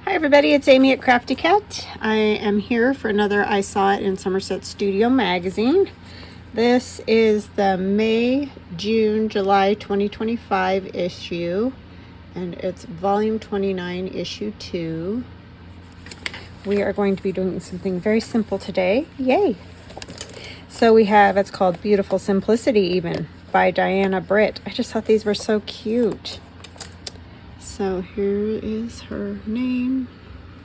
Hi everybody, it's Amy at Crafty Cat. I am here for another I Saw It in Somerset Studio Magazine. This is the May, June, July 2025 issue, and it's volume 29, issue 2. We are going to be doing something very simple today. Yay! So we have, it's called Beautiful Simplicity even, by Diana Britt. I just thought these were so cute. So here is her name.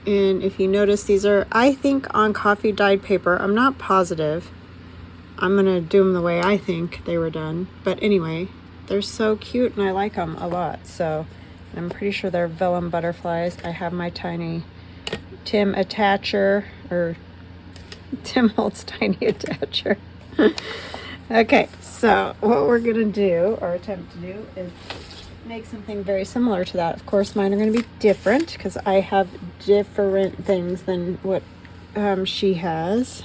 And if you notice, these are, I think, on coffee dyed paper. I'm not positive. I'm going to do them the way I think they were done. But anyway, they're so cute and I like them a lot. So I'm pretty sure they're vellum butterflies. I have my tiny Tim attacher, or Tim Holtz tiny attacher. Okay, so what we're going to do, or attempt to do, is make something very similar to that. Of course, mine are going to be different because I have different things than what she has.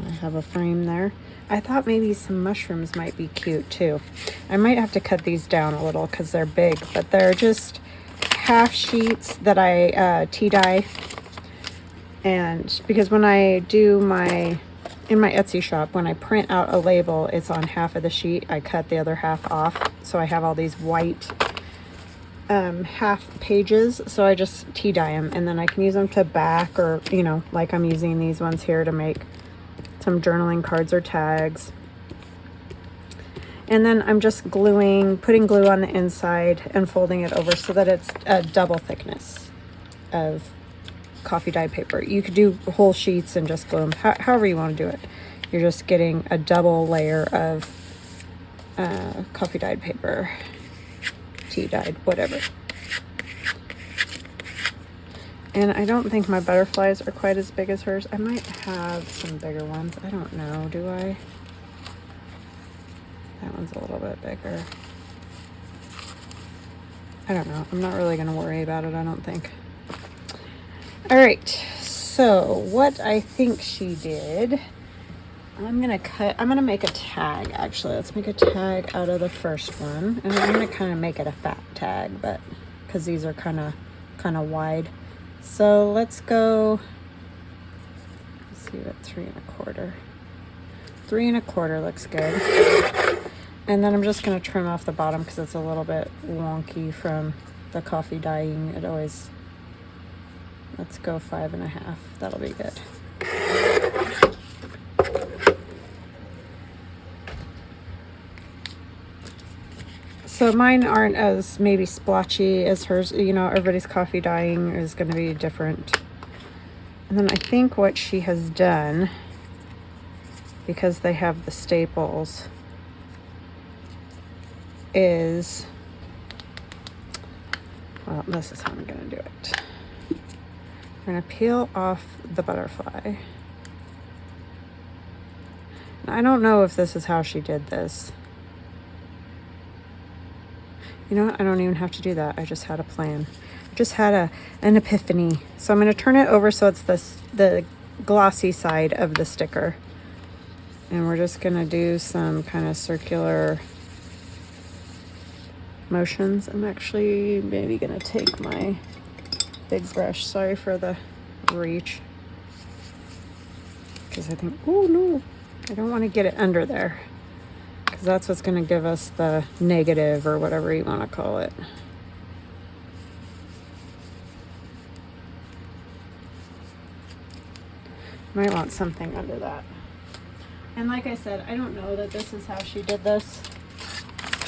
I have a frame there. I thought maybe some mushrooms might be cute too. I might have to cut these down a little because they're big, but they're just half sheets that I tea dye. And because when I do in my Etsy shop, when I print out a label, it's on half of the sheet. I cut the other half off. So I have all these white half pages. So I just tea dye them and then I can use them to back, or, you know, like I'm using these ones here to make some journaling cards or tags. And then I'm just putting glue on the inside and folding it over so that it's a double thickness of coffee dyed paper. You could do whole sheets and just glue them, however you want to do it. You're just getting a double layer of coffee dyed paper, tea dyed, whatever. And I don't think my butterflies are quite as big as hers. I might have some bigger ones. I don't know. Do I? That one's a little bit bigger. I don't know. I'm not really going to worry about it, I don't think. All right, so what I think she did, I'm gonna make a tag, actually. Let's make a tag out of the first one. And I'm gonna kind of make it a fat tag, but because these are kind of wide. So let's go, let's see what 3 1/4. 3 1/4 looks good. And then I'm just gonna trim off the bottom because it's a little bit wonky from the coffee dyeing. It always, let's go 5 1/2. That'll be good. So mine aren't as maybe splotchy as hers. You know, everybody's coffee dyeing is going to be different. And then I think what she has done, because they have the staples, is, well, this is how I'm going to do it. I'm going to peel off the butterfly. And I don't know if this is how she did this. You know what? I don't even have to do that. I just had a plan. I just had an epiphany. So I'm going to turn it over so it's the glossy side of the sticker. And we're just going to do some kind of circular motions. I'm actually maybe going to take my big brush. Sorry for the reach. Because I think, oh no, I don't want to get it under there. Because that's what's going to give us the negative, or whatever you want to call it. Might want something under that. And like I said, I don't know that this is how she did this.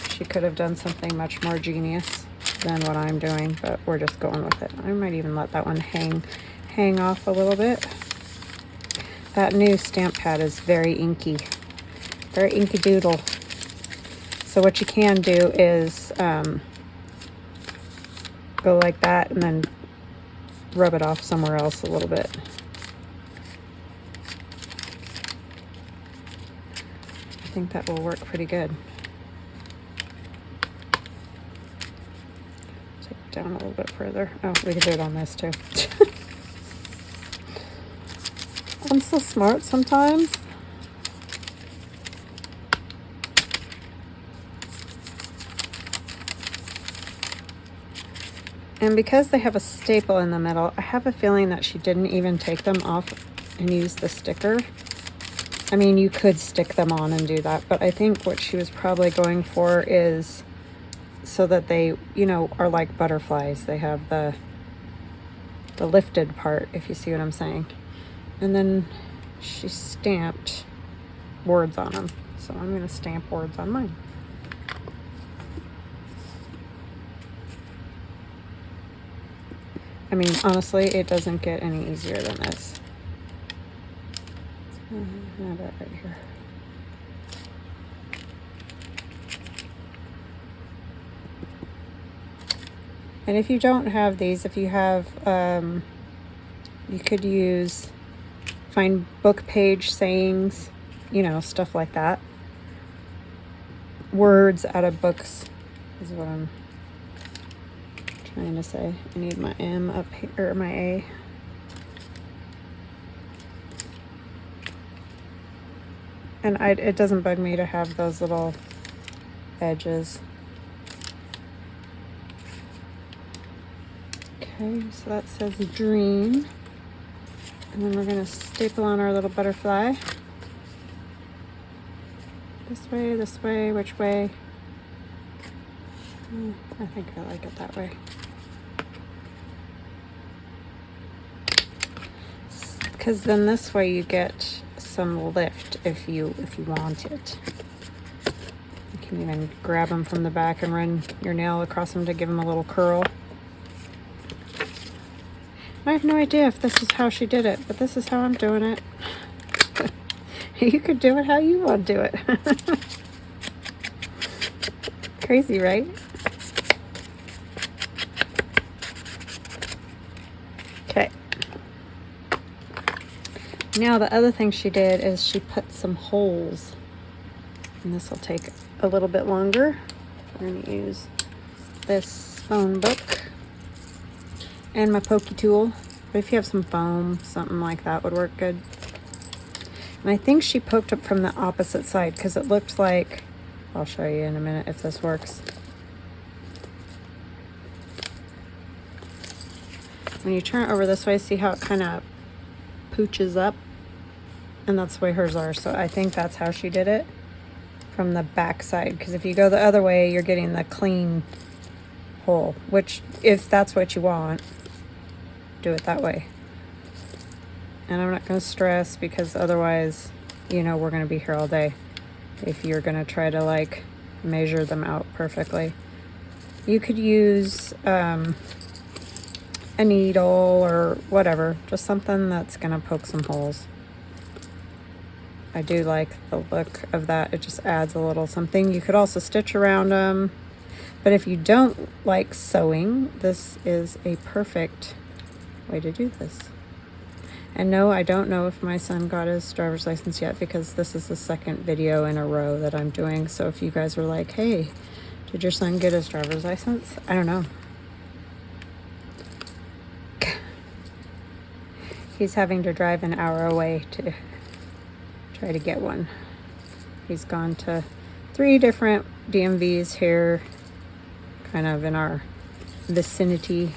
She could have done something much more genius than what I'm doing, but we're just going with it. I might even let that one hang off a little bit. That new stamp pad is very inky doodle. So what you can do is go like that and then rub it off somewhere else a little bit. I think that will work pretty good. Take it down a little bit further. Oh, we can do it on this too. I'm so smart sometimes. And because they have a staple in the middle, I have a feeling that she didn't even take them off and use the sticker. I mean, you could stick them on and do that, but I think what she was probably going for is so that they, you know, are like butterflies. They have the lifted part, if you see what I'm saying. And then she stamped words on them. So I'm going to stamp words on mine. I mean, honestly, it doesn't get any easier than this. I have that right here. And if you don't have these, if you have, you could find book page sayings, you know, stuff like that. Words out of books is what I'm trying to say. I need my M up here, or my A. And it doesn't bug me to have those little edges. Okay, so that says dream. And then we're going to staple on our little butterfly. This way, which way? I think I like it that way. Because then this way you get some lift if you want it. You can even grab them from the back and run your nail across them to give them a little curl. I have no idea if this is how she did it, but this is how I'm doing it. You could do it how you want to do it. Crazy, right? Okay. Now the other thing she did is she put some holes. And this will take a little bit longer. We're going to use this phone book and my pokey tool. But if you have some foam, something like that would work good. And I think she poked up from the opposite side because it looked like, I'll show you in a minute if this works. When you turn it over this way, see how it kind of pooches up? And that's the way hers are. So I think that's how she did it from the back side. Because if you go the other way, you're getting the clean hole. Which, if that's what you want, do it that way. And I'm not going to stress because otherwise, you know, we're going to be here all day if you're going to try to like measure them out perfectly. You could use a needle or whatever, just something that's going to poke some holes. I do like the look of that. It just adds a little something. You could also stitch around them. But if you don't like sewing, this is a perfect way to do this. And no, I don't know if my son got his driver's license yet because this is the second video in a row that I'm doing. So if you guys were like, hey, did your son get his driver's license? I don't know. He's having to drive an hour away to try to get one. He's gone to 3 different DMVs here, kind of in our vicinity,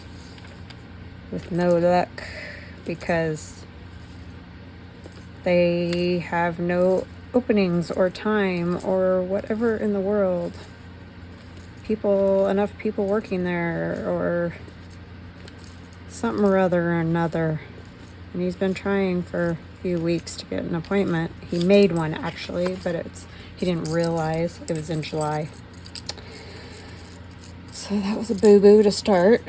with no luck because they have no openings or time or whatever in the world. Enough people working there or something or other or another. And he's been trying for a few weeks to get an appointment. He made one actually, but he didn't realize it was in July. So that was a boo-boo to start.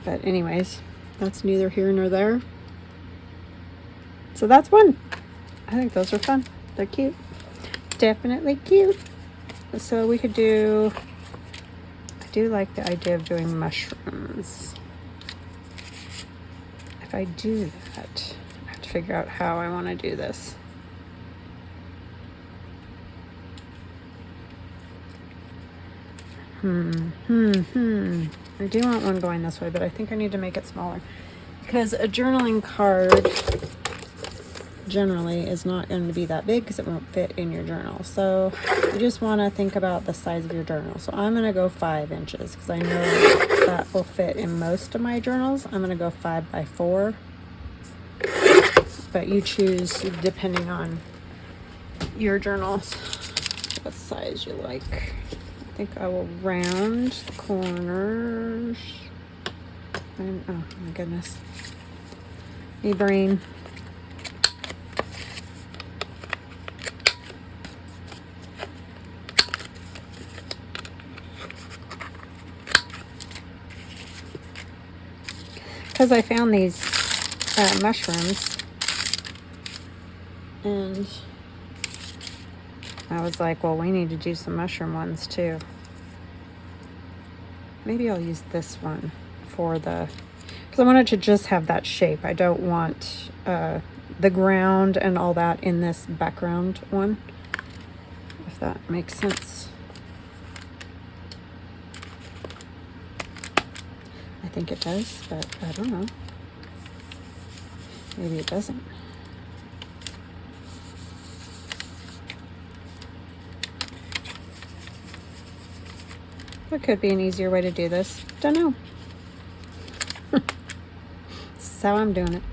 But anyways, that's neither here nor there. So that's one. I think those are fun. They're cute. Definitely cute. So we could do, I do like the idea of doing mushrooms. If I do that, I have to figure out how I want to do this. I do want one going this way, but I think I need to make it smaller. Because a journaling card generally is not going to be that big because it won't fit in your journal. So you just want to think about the size of your journal. So I'm going to go 5 inches because I know that will fit in most of my journals. I'm going to go 5 by 4, but you choose depending on your journals what size you like. I think I will round the corners. And, oh my goodness, me brain. Because I found these mushrooms, and I was like, well, we need to do some mushroom ones too. Maybe I'll use this one for the, because I wanted to just have that shape. I don't want the ground and all that in this background one, if that makes sense. I think it does, but I don't know. Maybe it doesn't. There could be an easier way to do this. Don't know. This is how I'm doing it.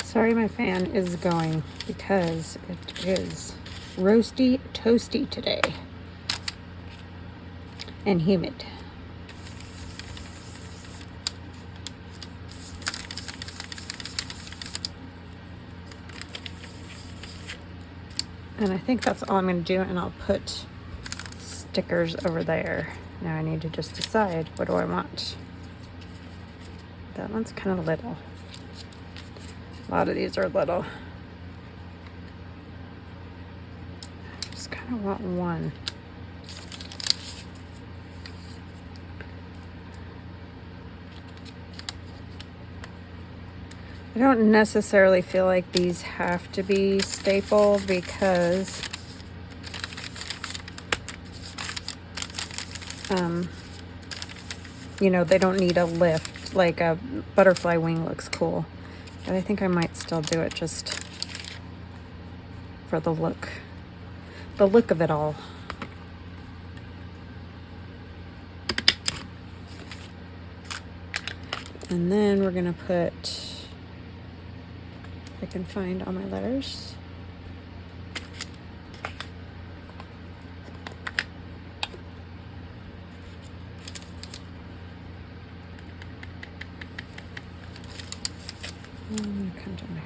Sorry, my fan is going because it is roasty toasty today and humid. And I think that's all I'm going to do, and I'll put stickers over there. Now I need to just decide, what do I want? That one's kind of little. A lot of these are little. Just kind of want one. I don't necessarily feel like these have to be staple because you know, they don't need a lift. Like a butterfly wing looks cool. But I think I might still do it just for the look of it all. And then we're gonna put, if I can find all my letters. I'm gonna come down here.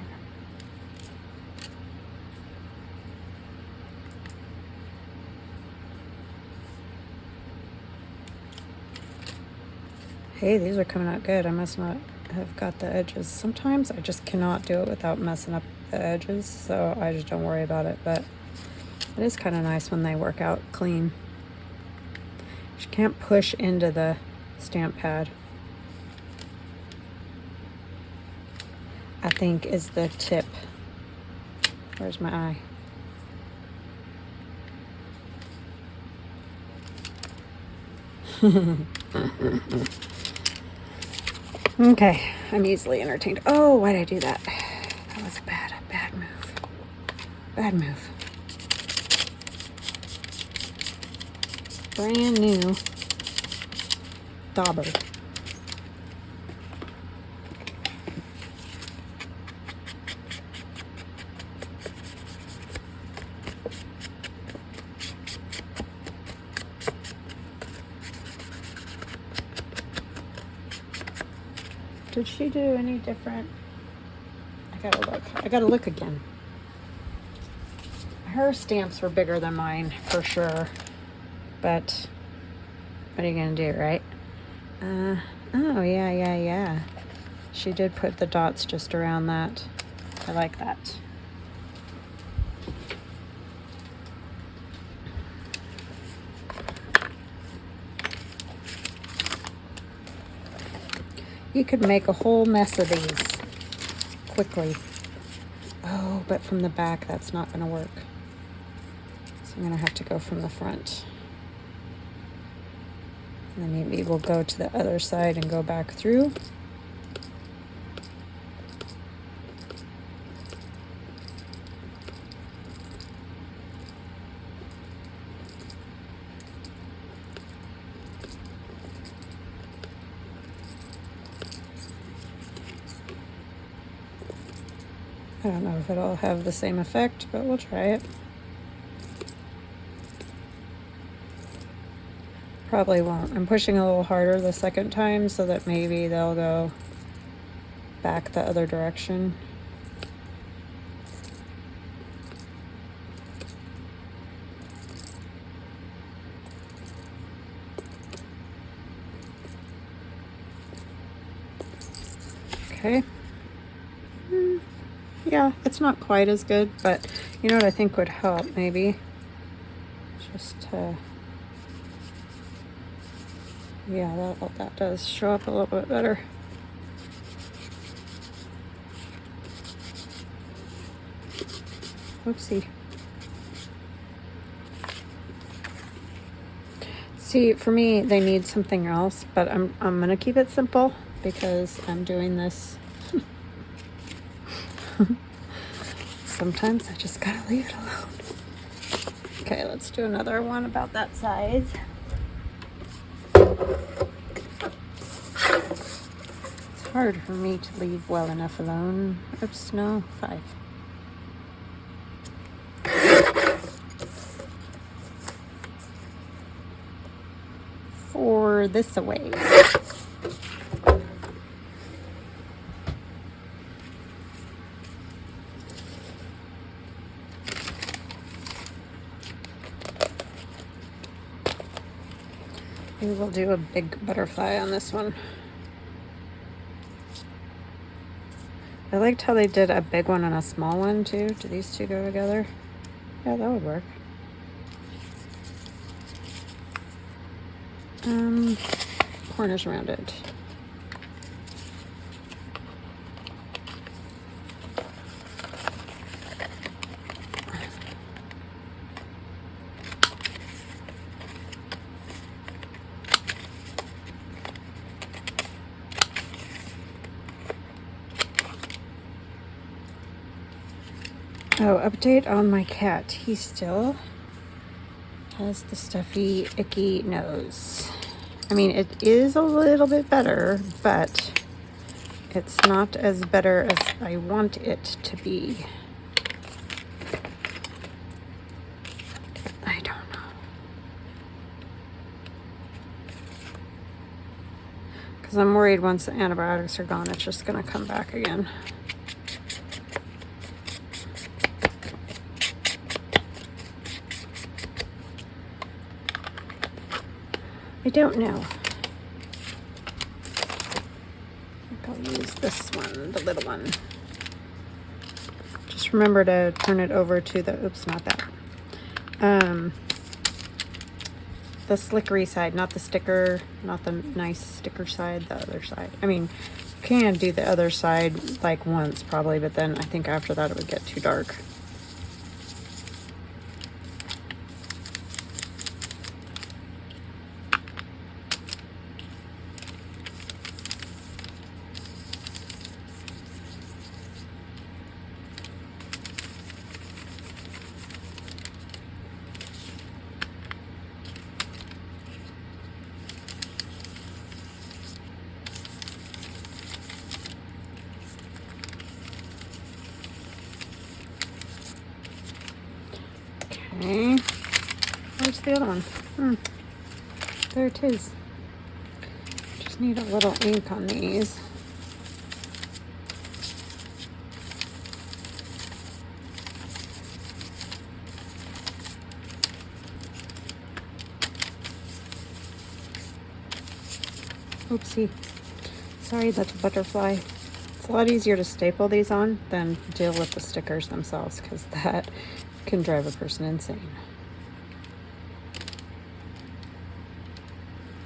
Hey, these are coming out good. I must not have got the edges. Sometimes I just cannot do it without messing up the edges, so I just don't worry about it, but it is kind of nice when they work out clean. You can't push into the stamp pad, I think, is the tip. Where's my eye? Okay, I'm easily entertained. Oh, why did I do that? That was bad move. Bad move. Brand new dauber. Did she do any different? I gotta look again. Her stamps were bigger than mine for sure, but what are you gonna do, right? Oh yeah. She did put the dots just around that. I like that. You could make a whole mess of these quickly. Oh, but from the back, that's not going to work. So I'm going to have to go from the front. And then maybe we'll go to the other side and go back through. I don't know if it'll have the same effect, but we'll try it. Probably won't. I'm pushing a little harder the second time so that maybe they'll go back the other direction. Okay. Yeah, it's not quite as good, but you know what I think would help maybe? Just yeah, that does show up a little bit better. Oopsie. See, for me, they need something else, but I'm gonna keep it simple because I'm doing this. Sometimes I just gotta leave it alone. Okay, let's do another one about that size. It's hard for me to leave well enough alone. Oops, no, 5. For this away. We will do a big butterfly on this one. I liked how they did a big one and a small one too. Do these two go together? Yeah, that would work. Corners rounded. Oh, update on my cat. He still has the stuffy, icky nose. I mean, it is a little bit better, but it's not as better as I want it to be. I don't know. Because I'm worried once the antibiotics are gone, it's just going to come back again. I don't know. I think I'll use this one, the little one. Just remember to turn it over to the, oops, not that. The slickery side, not the sticker, not the nice sticker side, the other side. I mean, you can do the other side like once probably, but then I think after that it would get too dark. Okay, where's the other one? There it is. Just need a little ink on these. Oopsie. Sorry, that's a butterfly. It's a lot easier to staple these on than deal with the stickers themselves, because that can drive a person insane.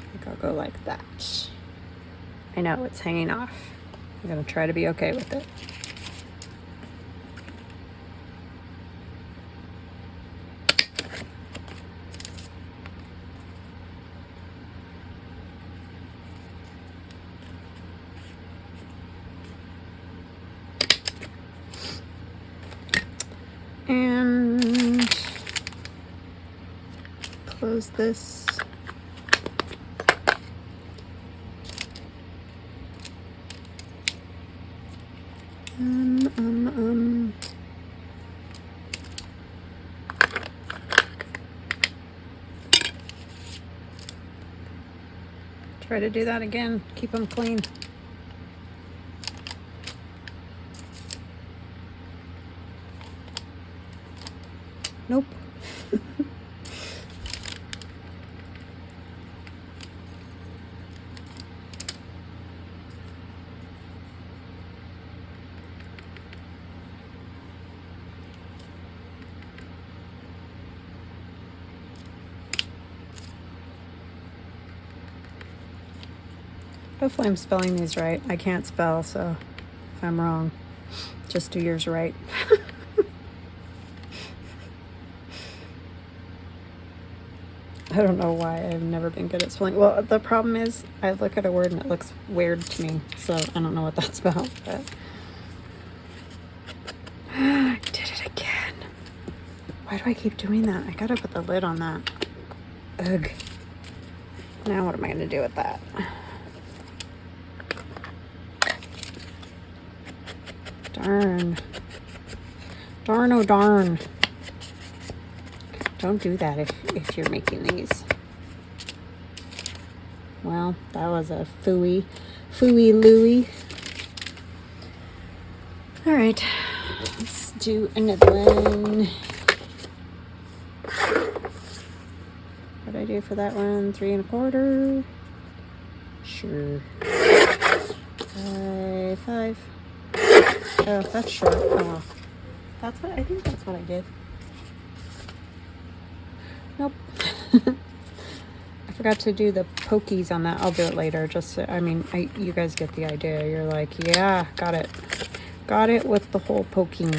I think I'll go like that. I know it's hanging off. I'm gonna try to be okay with it. And close this. Try to do that again. Keep them clean. Nope. Hopefully I'm spelling these right. I can't spell, so if I'm wrong, just do yours right. I don't know why I've never been good at spelling. Well, the problem is I look at a word and it looks weird to me, so I don't know what that's about, but I did it again. Why do I keep doing that? I gotta put the lid on that. Ugh. Now what am I gonna do with that? Darn. Darn, oh darn. Don't do that if you're making these. Well, that was a phooey Louie. All right, let's do another one. What did I do for that one? 3 1/4. Sure. 5. Oh, that's short. Oh, well. I think that's what I did. Nope. I forgot to do the pokies on that. I'll do it later. Just, I mean, you guys get the idea. You're like, yeah, got it. Got it with the whole poking.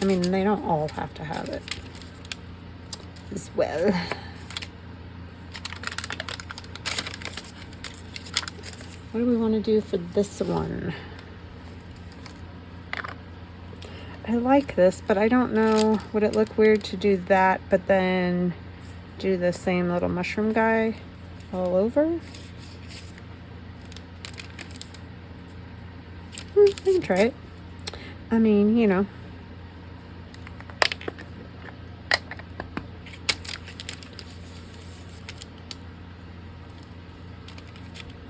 I mean, they don't all have to have it as well. What do we want to do for this one? I like this, but I don't know. Would it look weird to do that, but then do the same little mushroom guy all over? I can try it. I mean, you know.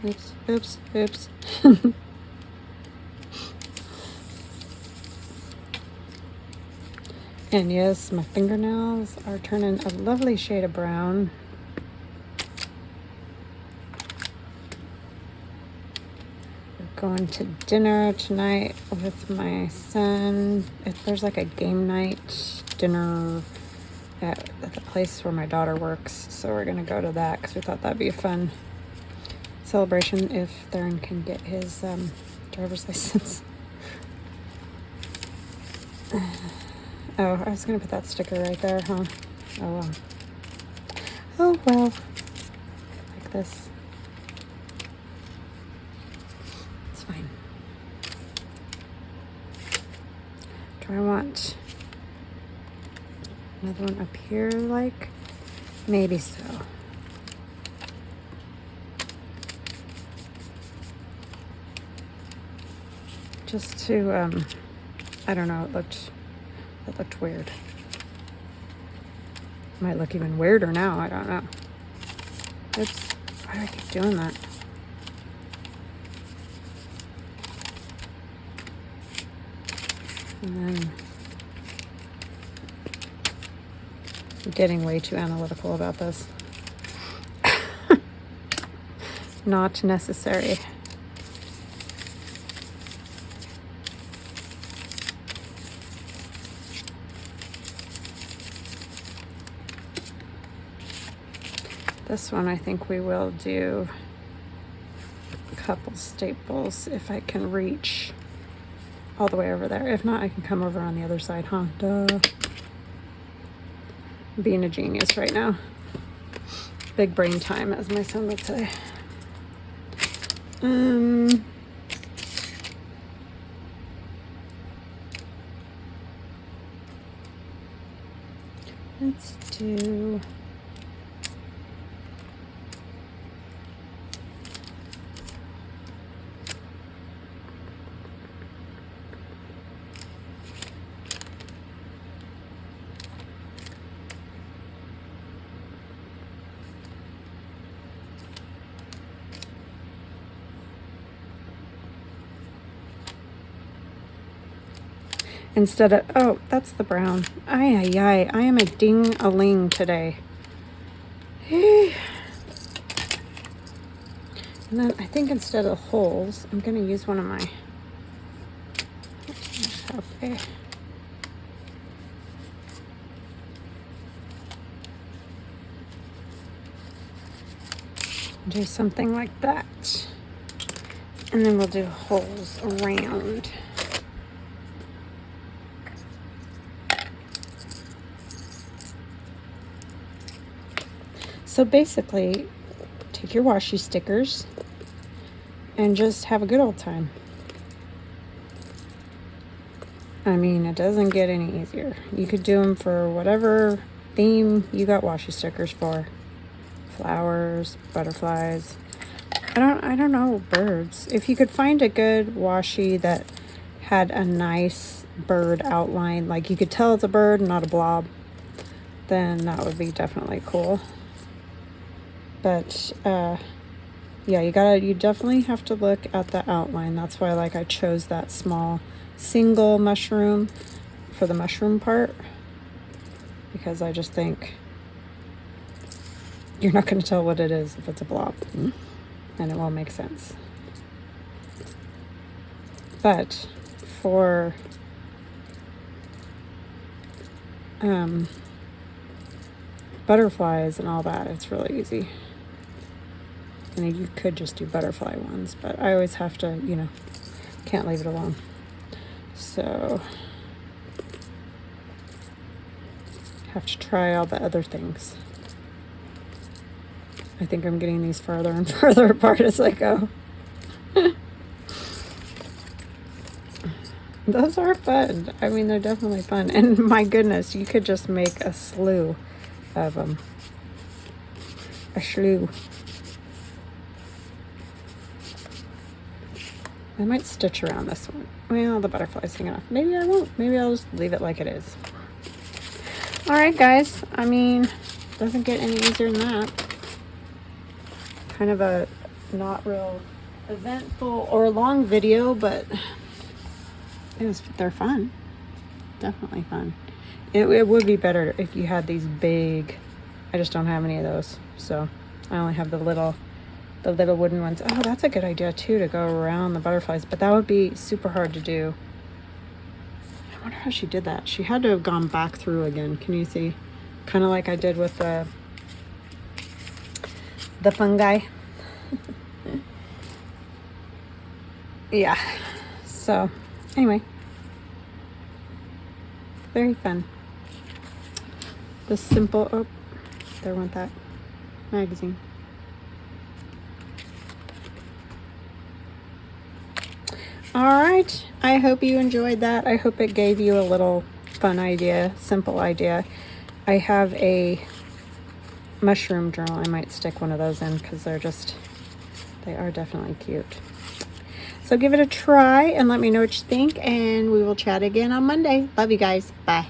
Oops, oops, oops. And yes, my fingernails are turning a lovely shade of brown. We're going to dinner tonight with my son. There's like a game night dinner at the place where my daughter works. So we're going to go to that because we thought that'd be a fun celebration if Theron can get his driver's license. Oh, I was going to put that sticker right there, huh? Oh, well. Oh, well. Like this. It's fine. Do I want another one up here, like? Maybe so. Just to, I don't know, it looked weird. Might look even weirder now, I don't know. Oops, why do I keep doing that? And then I'm getting way too analytical about this. Not necessary. This one I think we will do couple staples if I can reach all the way over there. If not, I can come over on the other side, huh? Duh. I'm being a genius right now. Big brain time, as my son would say. Let's do instead of, oh, that's the brown. Ay, ay, ay. I am a ding-a-ling today. And then I think instead of holes, I'm going to use one of my, okay. Do something like that. And then we'll do holes around. So basically, take your washi stickers and just have a good old time. I mean, it doesn't get any easier. You could do them for whatever theme you got washi stickers for. Flowers, butterflies. I don't know, birds. If you could find a good washi that had a nice bird outline, like you could tell it's a bird, not a blob, then that would be definitely cool. But yeah, you definitely have to look at the outline. That's why I chose that small single mushroom for the mushroom part, because I just think you're not going to tell what it is if it's a blob, and it won't make sense. But for butterflies and all that, it's really easy. And you could just do butterfly ones, but I always have to, can't leave it alone. So, have to try all the other things. I think I'm getting these farther and farther apart as I go. Those are fun. I mean, they're definitely fun. And my goodness, you could just make a slew of them. A slew. I might stitch around this one. Well, the butterfly's hanging off. Maybe I won't. Maybe I'll just leave it like it is. Alright, guys. I mean, doesn't get any easier than that. Kind of a not real eventful or long video, but they're fun. Definitely fun. It would be better if you had these big. I just don't have any of those, so I only have the little wooden ones. Oh, that's a good idea too, to go around the butterflies, but that would be super hard to do. I wonder how she did that. She had to have gone back through again. Can you see? Kind of like I did with the fungi. Yeah. So anyway, very fun. The simple, oh, there went that magazine. All right, I hope you enjoyed that. I hope it gave you a little fun idea, simple idea. I have a mushroom journal. I might stick one of those in because they are definitely cute. So give it a try and let me know what you think, and we will chat again on Monday. Love you guys. Bye.